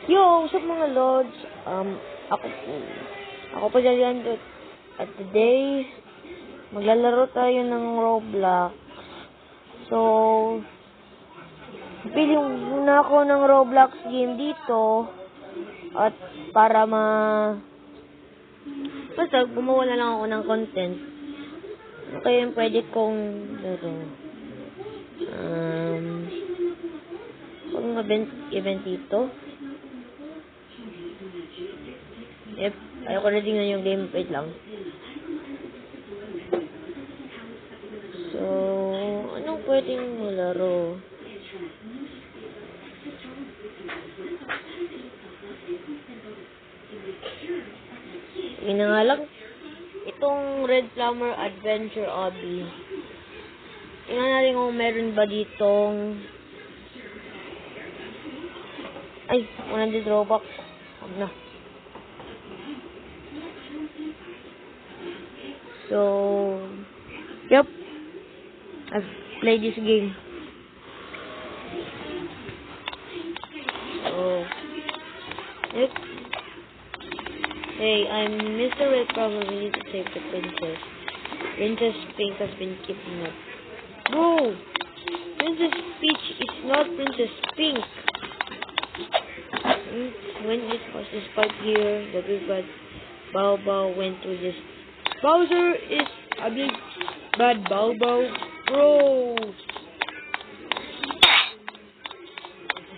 Yo, what's up mga lods? Ako pa dyan at today, maglalaro tayo ng Roblox. So, pili muna ako ng Roblox game dito at para basta gumawa na lang ako ng content. Okay, yung pwede kong event dito. Yep, ayoko na tingnan yung game. Wait lang. So, anong pwedeng malaro? Yun na nga lang. Itong Red Plumber Adventure Obby. Tingnan natin kung meron ba ditong... Ay, 100 Robux. Huwag na. So, yep. I've played this game. So, yep. Hey, I'm Mr. Red Plumber. We need to save the princess. Princess Pink has been kidnapped. Bro! Princess Peach is not Princess Pink. When it was this pipe here, the big bad Bao went through this. Bowser is a big bad Bao, bro.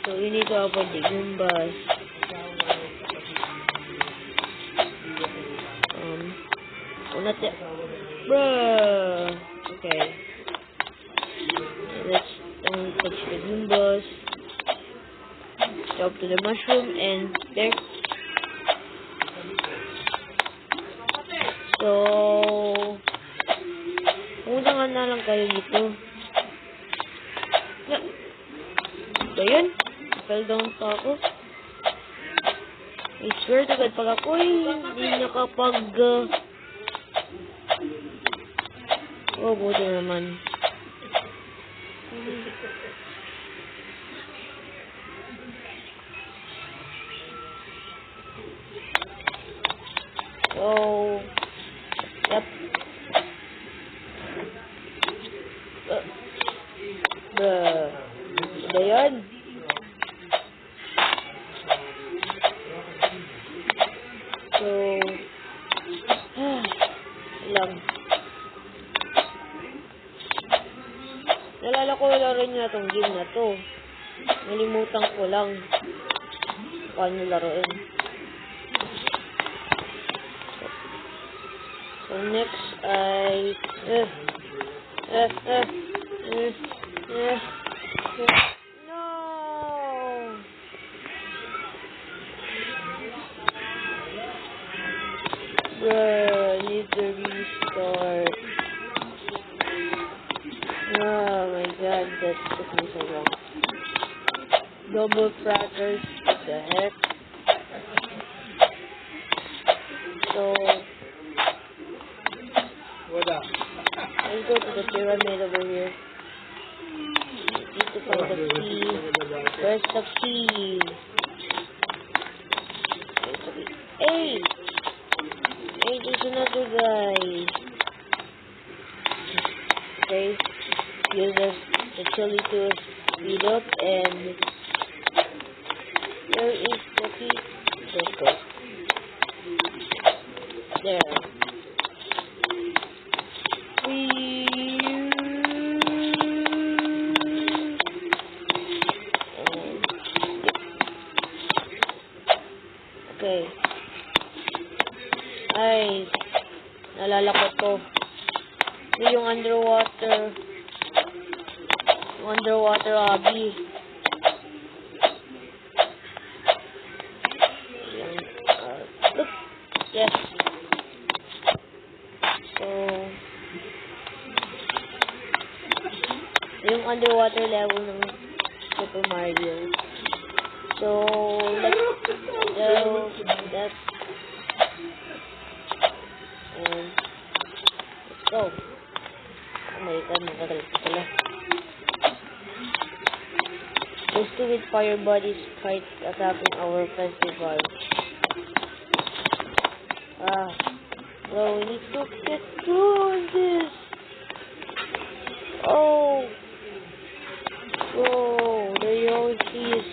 So we need to avoid the Goombas. Not that, bruh. Okay. Let's don't touch the Goombas. Jump to the mushroom and there. So, pumunta nga na lang kayo dito. So, yun. Fell down pa ako. I swear to God, pag ako'y hindi nakapag... oh, buti naman. So, yep. Ba yan? So, lang. Nalala ko laro niya itong game na to. Nalimutan ko lang paano laruin. So next ay no. Bruh, need to restart. Oh my god, that took me so long. Double crackers, what the heck? So, let's go to the pyramid over here. Need to find the key. Where's the key? Hey! Hey, there's another guy. Okay. Use the chili to speed up and where is the key? Let's go. There. Okay. Ay, nalala ko to. Ito yung underwater obby. Yes. So, yung underwater level ng Super Mario. So, let's go. That's and let's go. Oh my god, magagalit pala. So, The stupid fire bodies tried attacking our festival. Bro, we need to get through this. Oh. Bro, there you always see is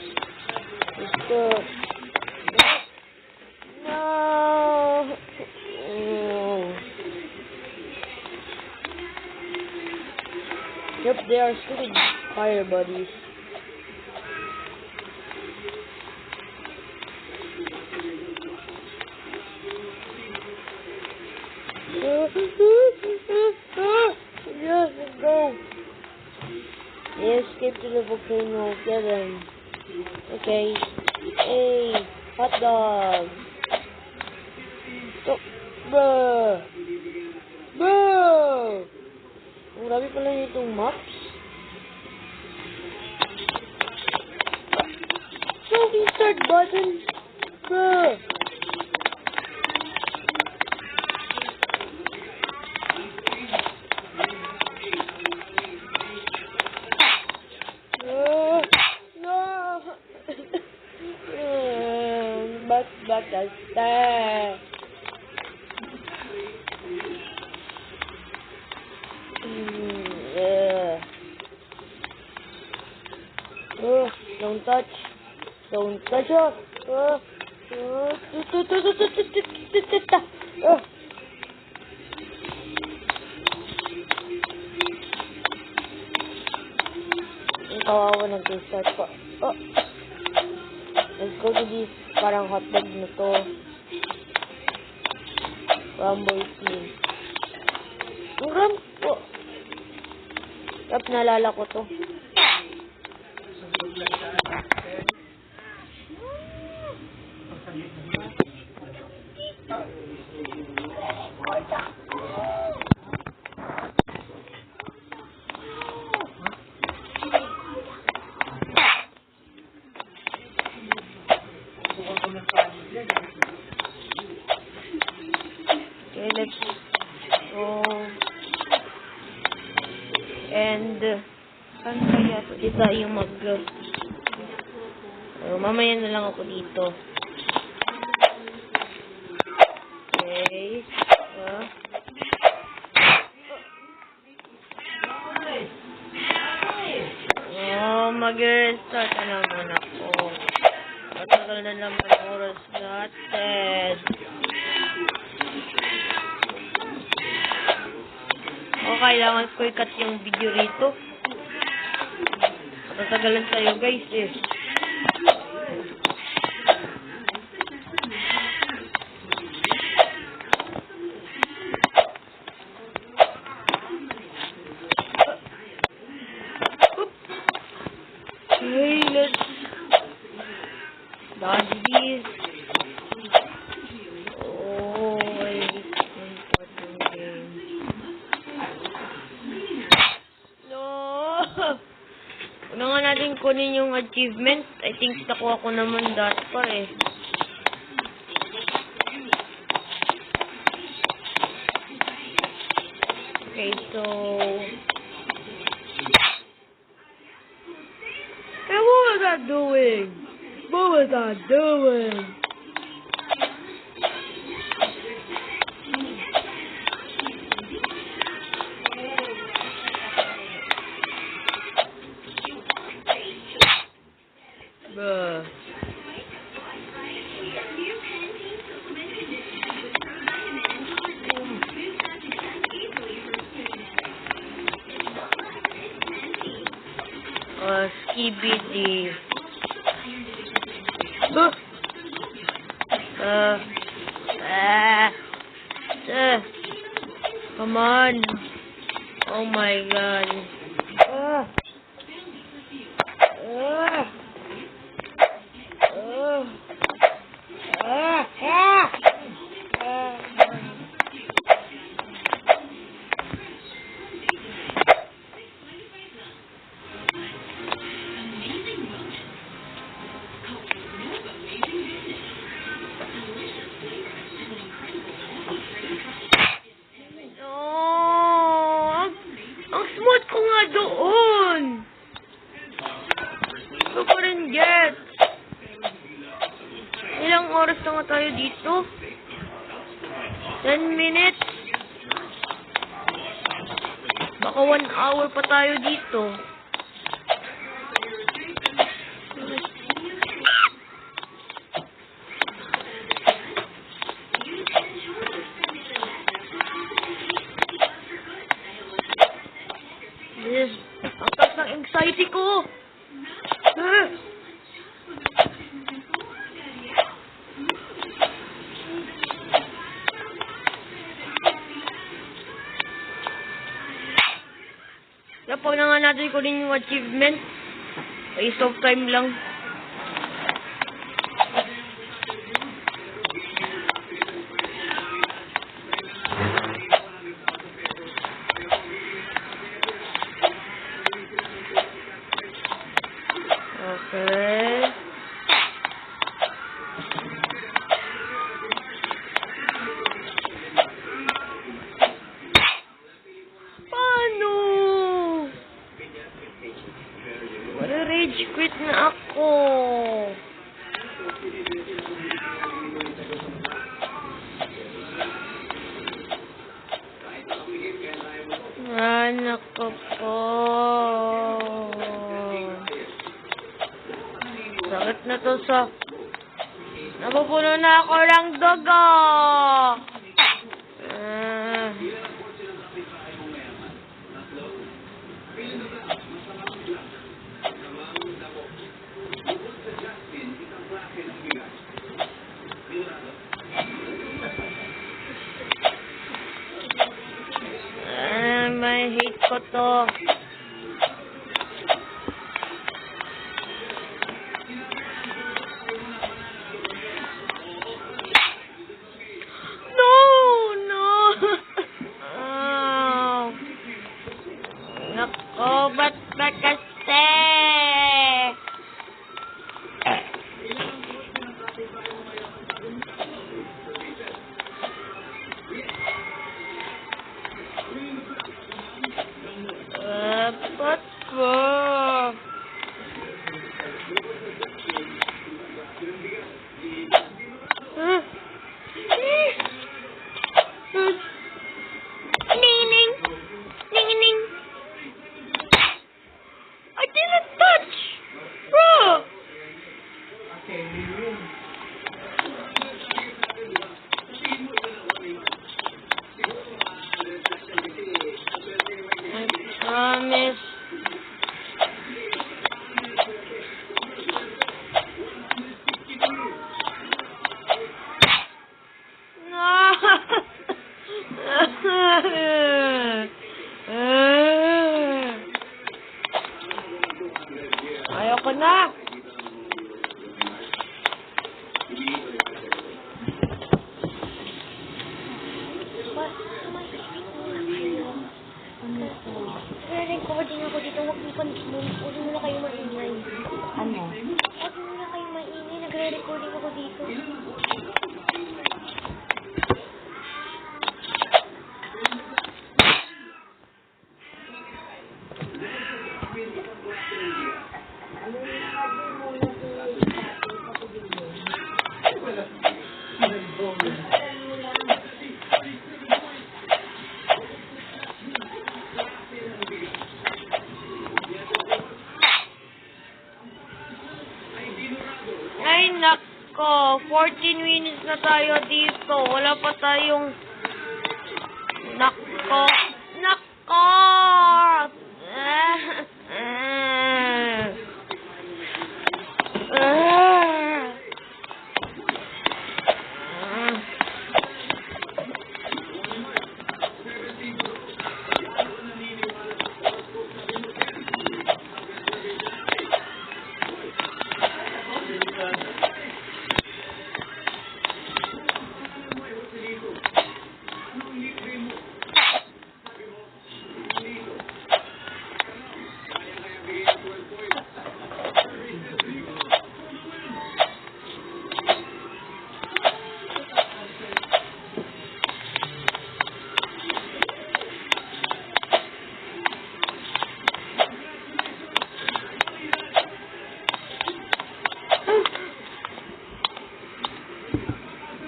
the... No. Yep, they are stupid fire bodies. Yes, let's go. They escape to the volcano. Get them. Okay. Hey, hot dog. Stop. Bruh. Bruh. Ang grabe pala nitong maps. So, start button. Bruh. That's that. Don't touch. Don't touch her. Kawawa nag-start pa. Let's go to this parang hotdog na to. Rumble team. Ang ram po. Tap, naalala ko to. Okay, let's go. And saan kaya pwede tayo mamaya na lang ako dito. Okay. Mag-restart na naman ako. Matagal na naman oras natin. Kailangan ko i-cut yung video rito. Matagalan tayo guys eh. Okay, let's dodge these. Una nga natin kunin yung achievement. I think nakuha ko naman dati pa eh. Okay, so... Hey, what was I doing? What was I doing? Skibidi. Come on. Oh my god. Ang smooth ko nga oras na nga tayo dito? 10 minutes. Baka 1 hour pa tayo dito. Yes. Ang taas ng anxiety ko. Pag na nga natin ko rin yung achievement. Waste of time lang. Okay. Rage quit na ako. Anak ko po. Sakit na to sa... Napupuno na ako ng dugo. May hate ko to. Nako, ba't ba kasi? Ba't ba? Ning-ning! Ning-ning! I didn't touch! Bro! I promise. Ayoko na. Nagre-recording ako dito. Huwag mo na kayo maingay. Ano? Huwag mo na kayo maingay. Nagre-recording ako dito. Ay, nako. 14 minutes na tayo dito. Wala pa tayong... Nako. Nako!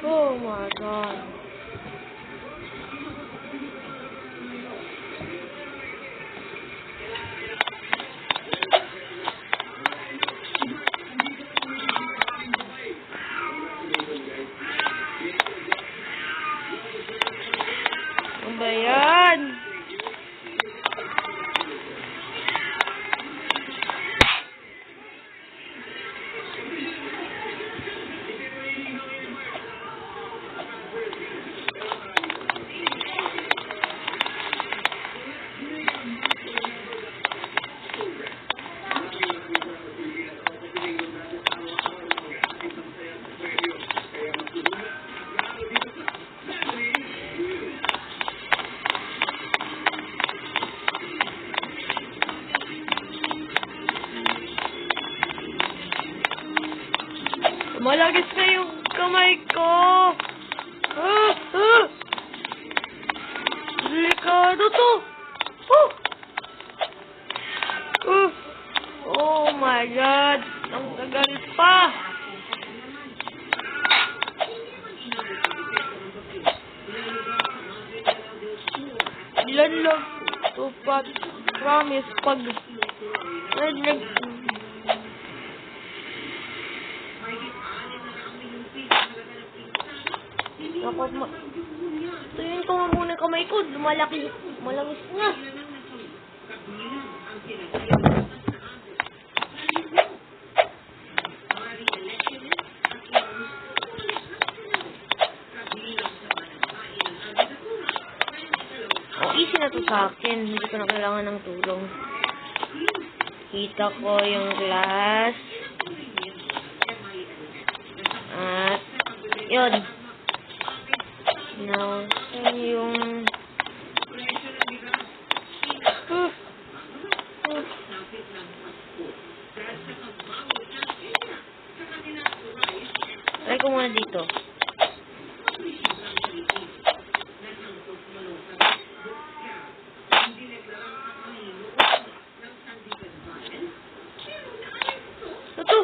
Oh my god. Ano ba yan? Malagis na yung kamay ko. Delikado to. Oh my god. Ang tagal pa. Ilan lang to pa. Promise pag tingin ko nga muna kamay ko, malangis na. Easy na to sa akin, hindi ko na kailangan ng tulong. Kita ko yung glass. At, yun. Now, yung try ko muna dito. Ito!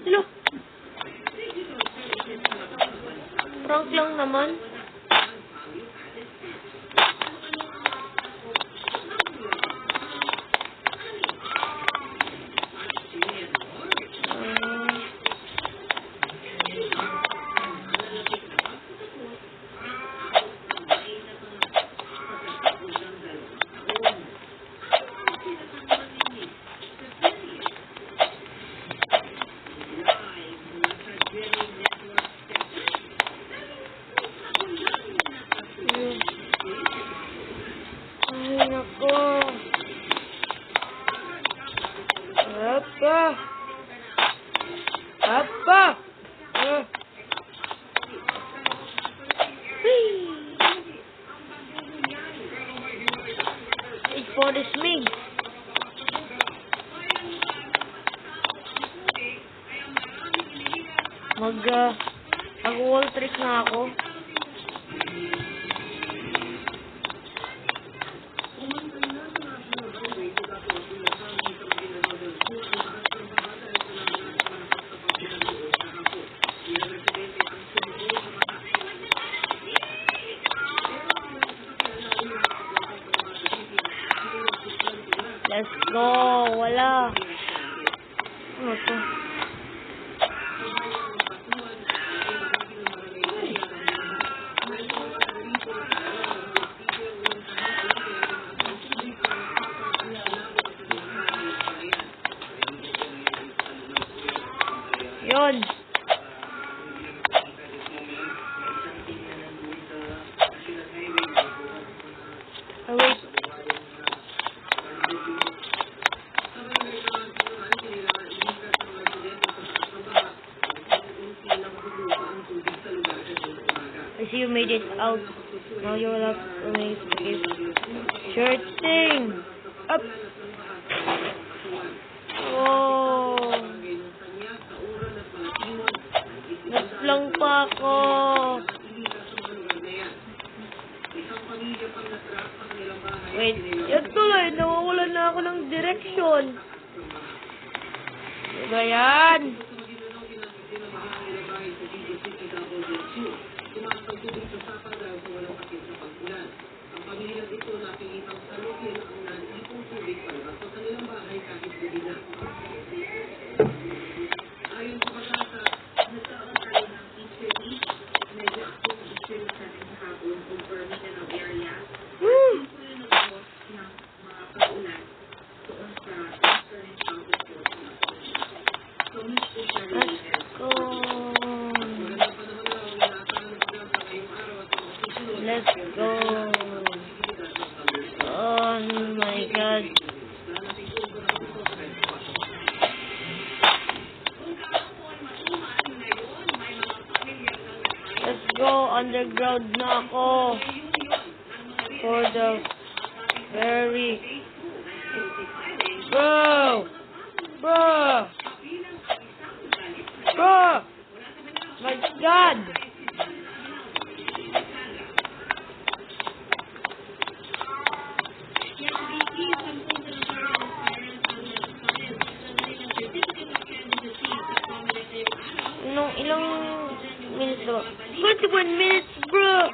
Hello! Prank lang naman. Ay, nako. Apa. It's for this me. Mag-wall trick na ako. Let's go. Wala. Ano to? Yun. Oh, wait. I see you made it out. Now you will have to make it. Sure thing. Up. Oh. Naglang pa ako. Wait. Yan tuloy. Nawawalan na ako ng direksyon. Diba yan? underground na ako. For the very... Bro! My God! Ilang minutes bro? 21 minutes, bro!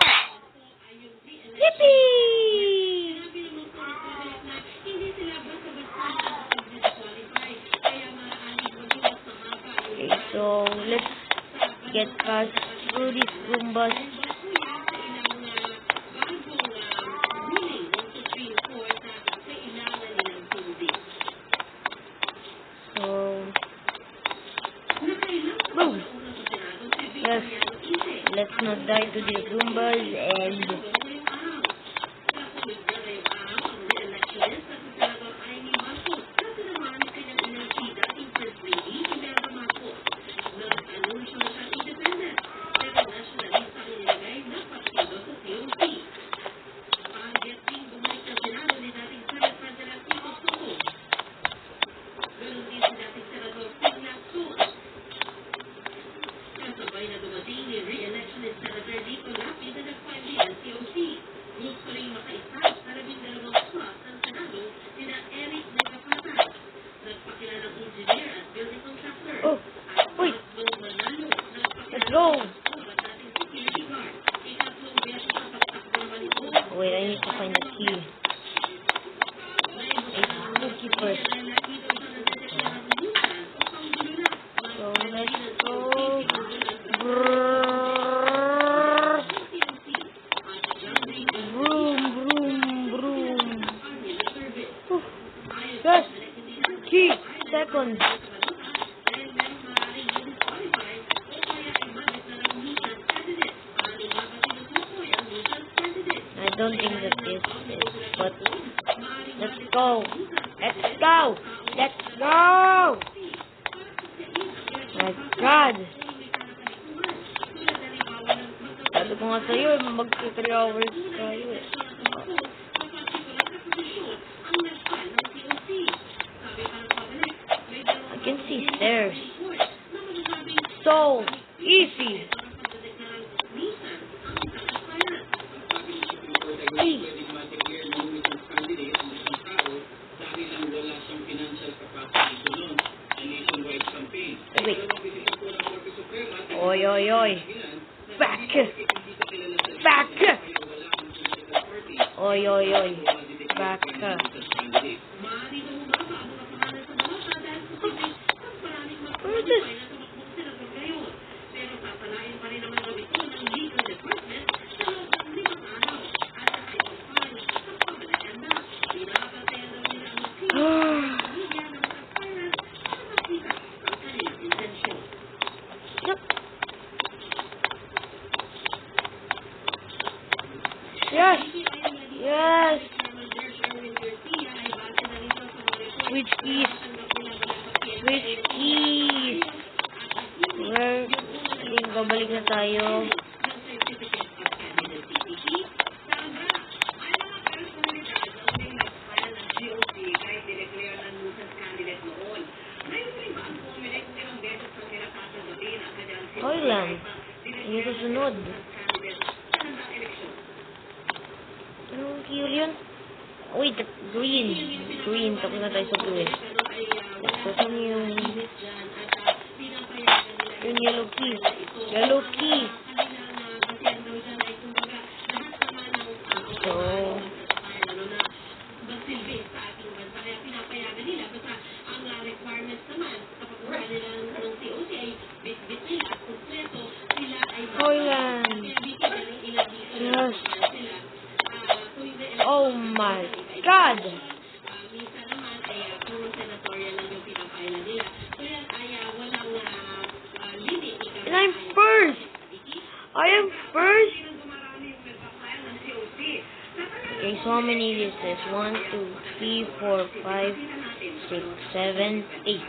Yippee! Okay, so let's get past through these Goombas. So, boom! Yes, let's not die to these Goombas and... Oh, wait. Let's go. Wait, I need to find the key. The key first. So let's go. Vroom. Yes. Key. Second. I don't think that this is, but let's go. My God. Sabi ko nga sa'yo, mag-3 hours tayo eh. I can see stairs. So easy. Wait. Oy. Back. Oy. Back. Where is this? Yes. Which keys? Where? Babalik na tayo. Okay lang. Hindi ko sunod. Anong key yun? Wait, green. Tapos na tayo sa blue eh. So, saan yung yellow key? So, Holland. Yes. Oh my God. And I'm first. I am first. Okay, so how many is this? 1, 2, 3, 4, 5, 6, 7, 8.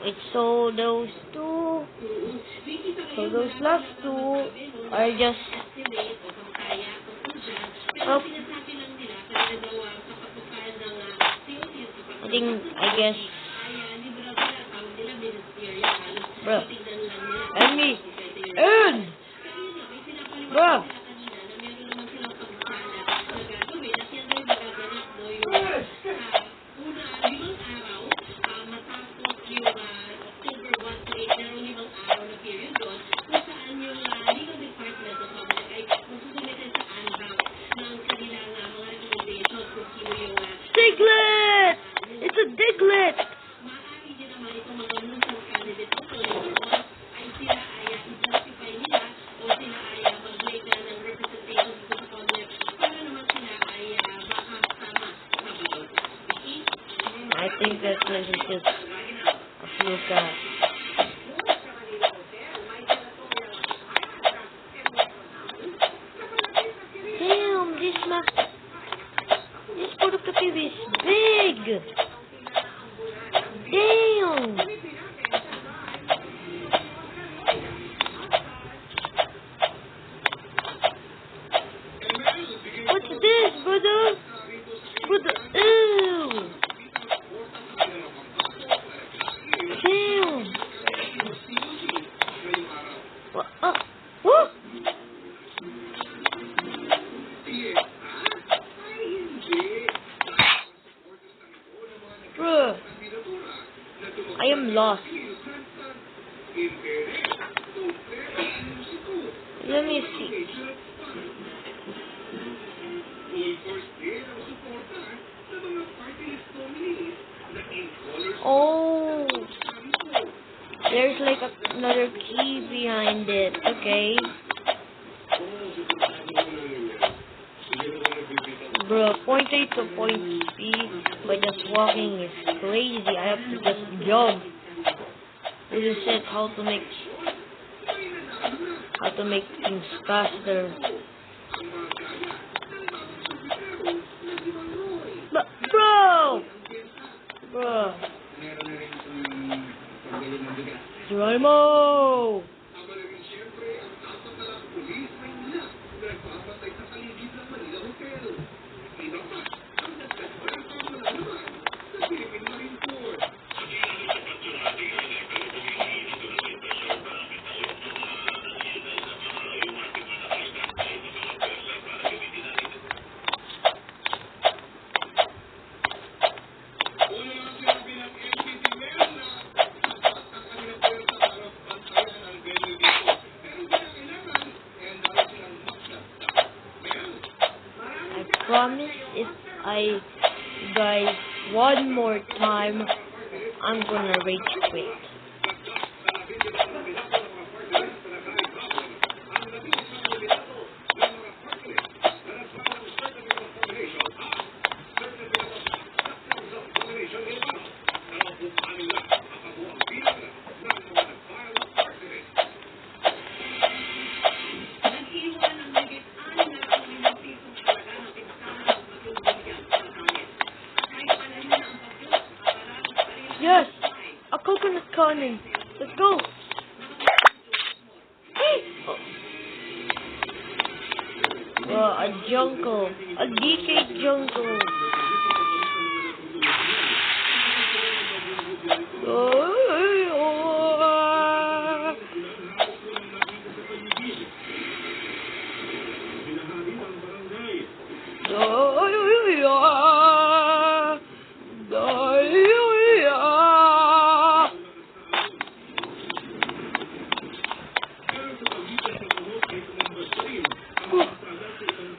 It's so those two. So those last two are just. Oh. I guess. Bro. Enemy. And. Bro. Diglett! It's a Diglett! I think that place is just a fluke out. Damn, this part of the PV is big! Damn! What's this, brother? Brother, ew! Damn! What? What? Bruh, I am lost. Let me see. Oh, there's like another key behind it. Okay. Bro, point A to point B by just walking is crazy. I have to just jump. This is it. How to make things faster. But bro, Geronimo. Promise if I die one more time, I'm gonna rage quit. Yes! A coconut cannon! Let's go! A jungle! A DK jungle!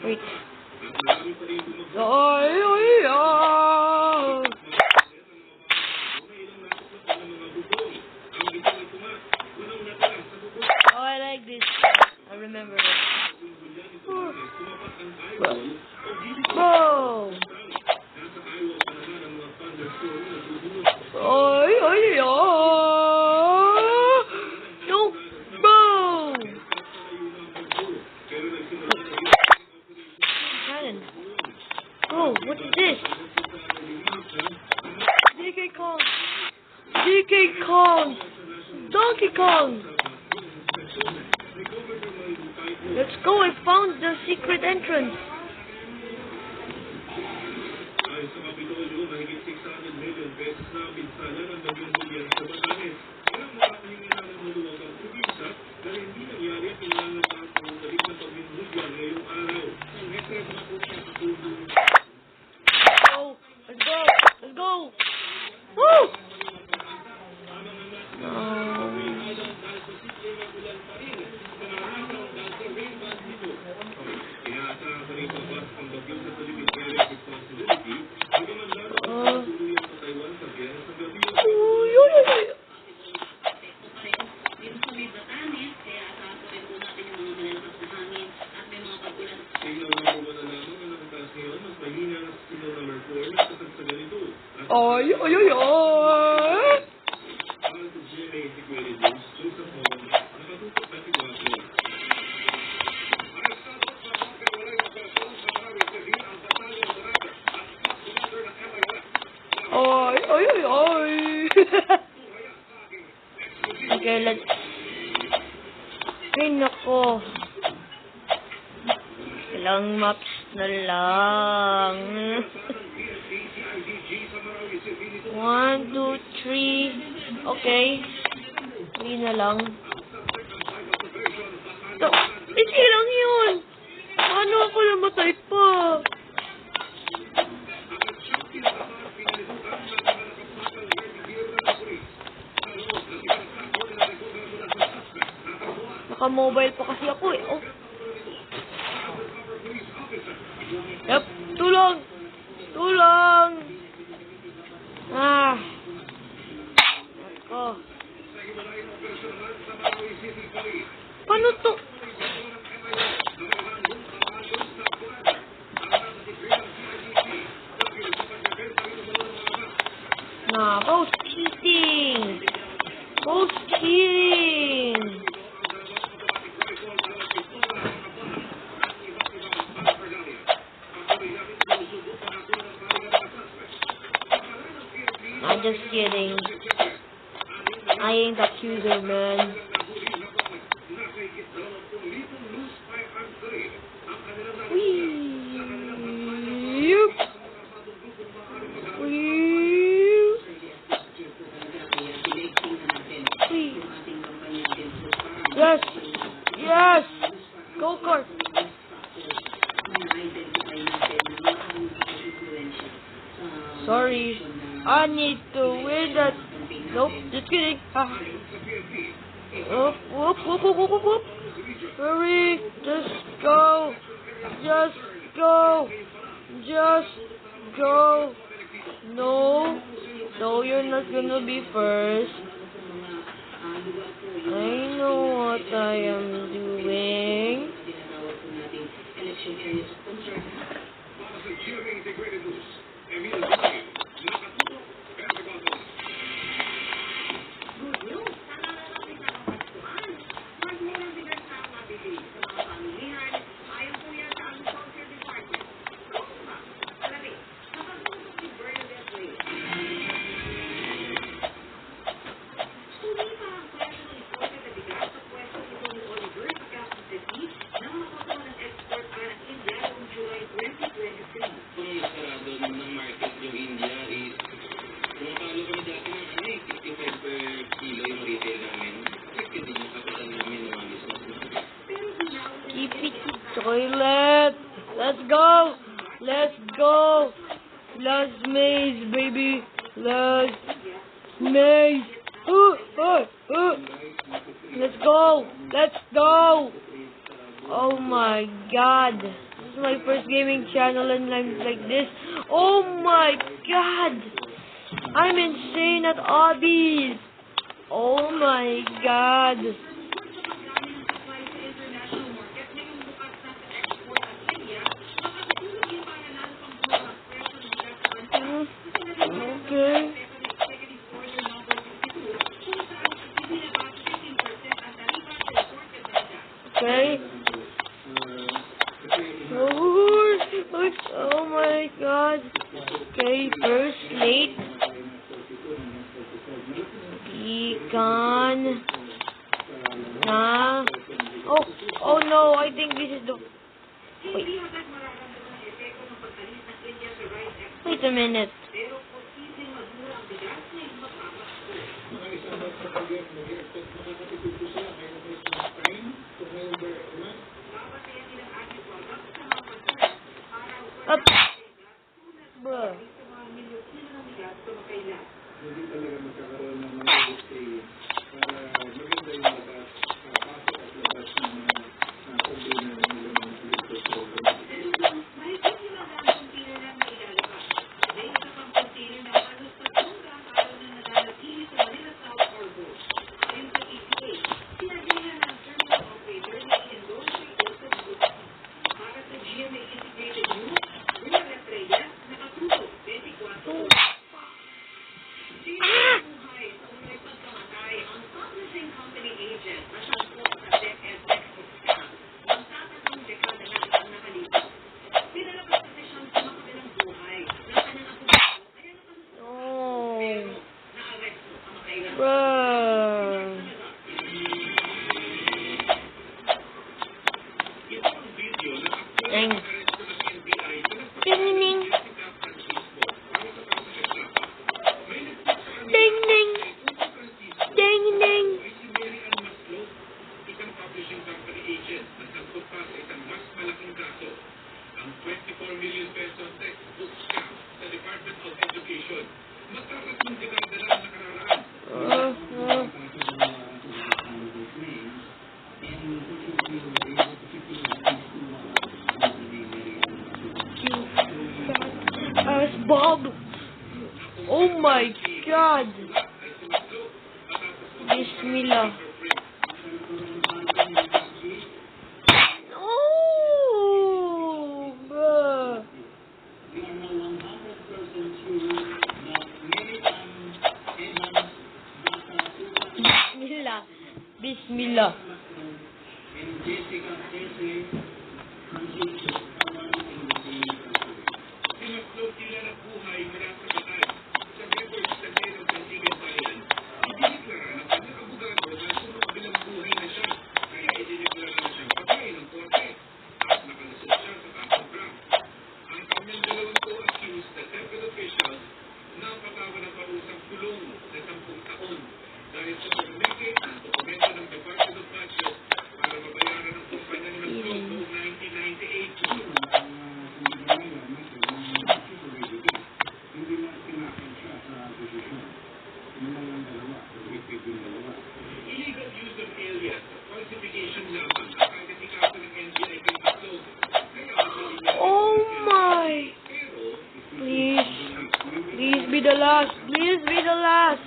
Wait. I like this. I remember it. Whoa! No! Bro! Cannon. Oh, what is this? DK call. DK call. Donkey Kong! Let's go, I found the secret entrance. Ayon sa Kapitolyo, mahigit 600 million pesos na pinsala ng Bagyong Julian sa Batanes. Ilang makapahingi na ng maluwag ang probinsya dahil hindi nangyari at pinangangataan sa balik ng Bagyong Julian ngayong araw. Ang record na po siya katulong. Let's go! Let's go! Woo! Ay, ay, ay, ay! Ay, ay, ay, ay! Okay, let's... Ay, nako. Ilang maps na lang. 1, 2, 3. Okay. 3 na lang. Ito. Easy lang yun. Paano ako namatay pa? Naka-mobile pa kasi ako eh. Oh. Yep. Tulong! Tulong! Ah. Ako. Paano to? Nah, both cheating. Both cheating. I'm just kidding. I ain't the accuser, man. Yes! Yes! Go kart! Sorry. I need to win that. Nope, just kidding. Ah. Whoop, whoop, whoop, whoop, whoop, whoop. Hurry. Just go. Just go. Just go. No. No, you're not gonna be first. I know what I am doing. Toilet. Let's go. Let's go. Last maze, baby. Last maze. Let's go. Let's go. Oh my god. This is my first gaming channel and I'm like this. Oh my god. I'm insane at obbies. Oh my god. Okay. Okay. Oh my god. Okay, first late. Ika. on. Oh no, I think this is the... Wait a minute. Up. Bruh. Hindi talaga magkakaroon ng mga stay para maganda yung pasok at labas ng mga container ng ilang liquid program. Ang 24 million pesos textbook scam sa Department of Education. Magkakatong dekada na nakararaan. Bob! Oh my God! Bismillah. Bismillah. Sinupload nila ng buhay mula sa batay. Sa records sa ng Sandigan Bayan, idiniklara ng kanyang abogado na sumukabilang buhay na siya. Kaya idiniklara na siyang patay ng korte. At nakalusot siya sa kasong Brown. Ang kanyang dalawang co-accused na separate officials na patawa ng parusang kulong na 10 taon dahil sa pagmeke ng dokumento ng Department of Budget para mabayaran ang kumpanya ng Nagtog noong 1998. Illegal use of alias, falsification lamang ang kagatikaso ng NBI kay Nagtog. Oh my! Please. Please be the last. Please be the last.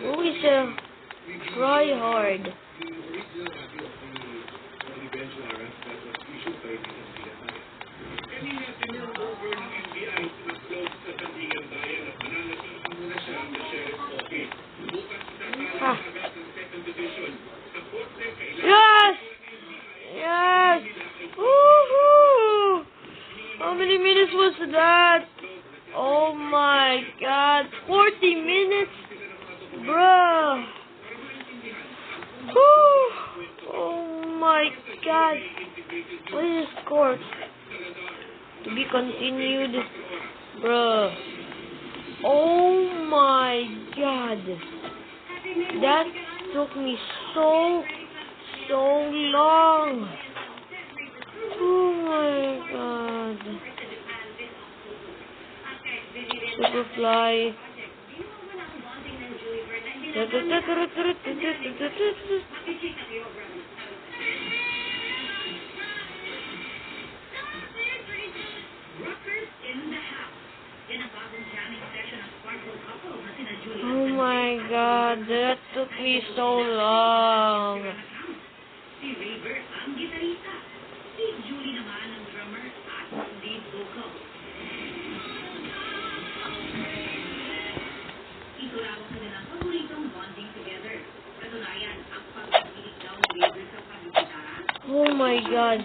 Who is try hard? Kanina tinurnover ng NBI na close sa Sandigan Bayan at mananatili muna siya sa Sheriff's Office. Bukas itatala agad ng Second Division sa Korte kailangan Yes! Yes! Woohoo! How many minutes was that? Oh my God! 40 minutes? Bruh! Woo! Oh my God! What is this course? To be continued? Bruh. Oh my God! That took me so long. Oh my God. Superfly. Oh my God, that took me so long. Si River ang gitarista. Si Julie naman ang drummer at my god.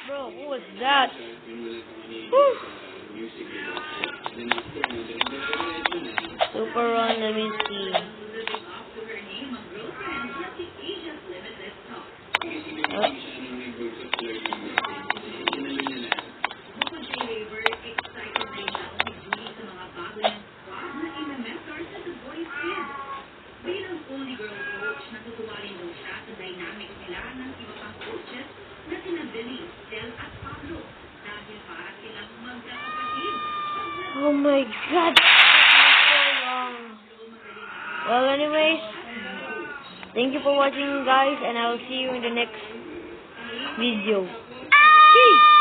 Bro, who was that? Whew. Super Ron, let me see. Bilang only girl coach, natutuwa rin daw siya sa dynamics nila ng iba pang coaches na sina Billy, Del at Pablo dahil para silang magkakapatid. Oh my god. So long. Well, anyways, thank you for watching, guys, and I'll see you in the next video. Peace.